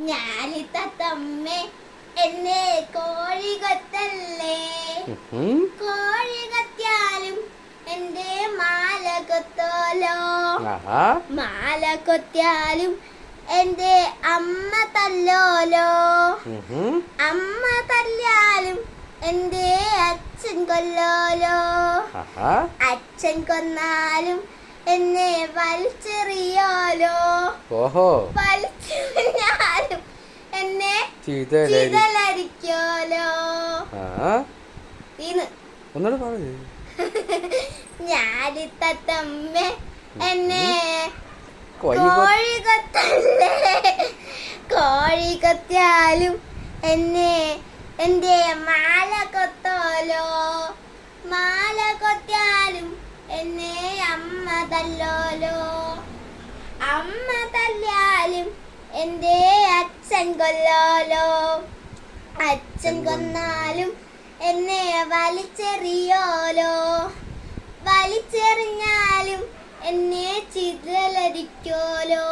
ഞാലിത്തമ്മേ എന്നെ കോഴി കൊത്തല്ലേ. കോഴി കൊത്തിയാലും എന്റെ മാല കൊത്തോലോ. മാല കൊത്തിയാലും എന്റെ അമ്മ തല്ലോലോ. അമ്മ തല്ലിയാലും എന്റെ അച്ഛൻ കൊല്ലോലോ. അച്ഛൻ കൊന്നാലും എന്നെ വലിച്ചെറിയോലോ. വലിച്ചെറിഞ്ഞാലും എന്നെ ചിതലരിക്കോലോ. ഞാലിത്തമ്മേ എന്നെ കോഴി കൊത്തല്ലേ. കോഴി കൊത്തിയാലും എന്നെ എന്റെ മാല കൊത്തോലോ. മാല കൊത്തിയാലും എന്നെ അമ്മ തല്ലോലോ. അമ്മ തല്ലിയാലും എന്റെ അച്ഛൻ കൊല്ലോലോ. അച്ഛൻ കൊന്നാലും എന്നെ വലിച്ചെറിയോലോ. വലിച്ചെറിഞ്ഞാലും എന്നെ ചിതലരിക്കോലോ.